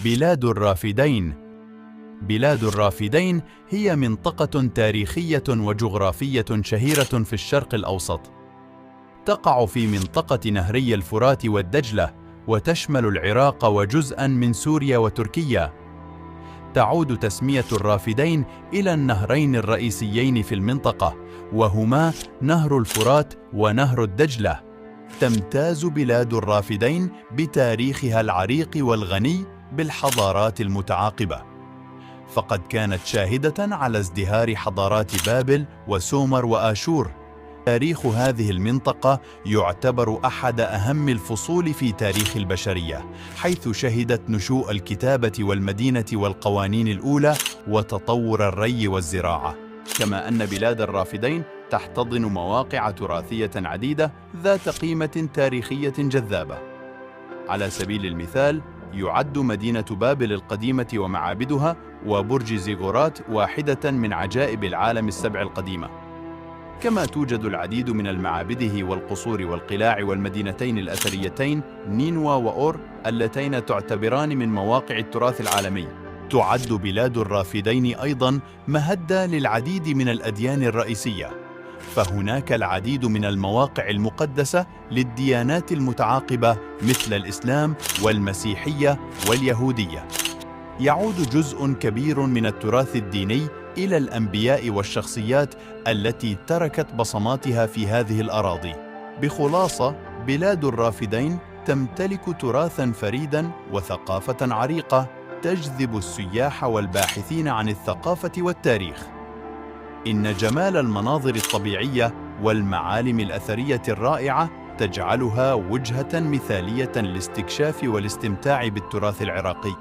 بلاد الرافدين. بلاد الرافدين هي منطقة تاريخية وجغرافية شهيرة في الشرق الأوسط. تقع في منطقة نهري الفرات والدجلة، وتشمل العراق وجزءاً من سوريا وتركيا. تعود تسمية الرافدين إلى النهرين الرئيسيين في المنطقة، وهما نهر الفرات ونهر الدجلة. تمتاز بلاد الرافدين بتاريخها العريق والغني بالحضارات المتعاقبة، فقد كانت شاهدة على ازدهار حضارات بابل وسومر وآشور. تاريخ هذه المنطقة يعتبر أحد أهم الفصول في تاريخ البشرية، حيث شهدت نشوء الكتابة والمدينة والقوانين الأولى وتطور الري والزراعة. كما أن بلاد الرافدين تحتضن مواقع تراثية عديدة ذات قيمة تاريخية جذابة. على سبيل المثال، يعد مدينة بابل القديمة ومعابدها وبرج زيغورات واحدة من عجائب العالم السبع القديمة. كما توجد العديد من المعابده والقصور والقلاع والمدينتين الأثريتين نينوى وأور اللتين تعتبران من مواقع التراث العالمي. تعد بلاد الرافدين أيضاً مهدًا للعديد من الأديان الرئيسية، فهناك العديد من المواقع المقدسة للديانات المتعاقبة مثل الإسلام والمسيحية واليهودية. يعود جزء كبير من التراث الديني إلى الأنبياء والشخصيات التي تركت بصماتها في هذه الأراضي. بخلاصة، بلاد الرافدين تمتلك تراثاً فريداً وثقافة عريقة تجذب السياح والباحثين عن الثقافة والتاريخ. إن جمال المناظر الطبيعية والمعالم الأثرية الرائعة تجعلها وجهة مثالية للاستكشاف والاستمتاع بالتراث العراقي.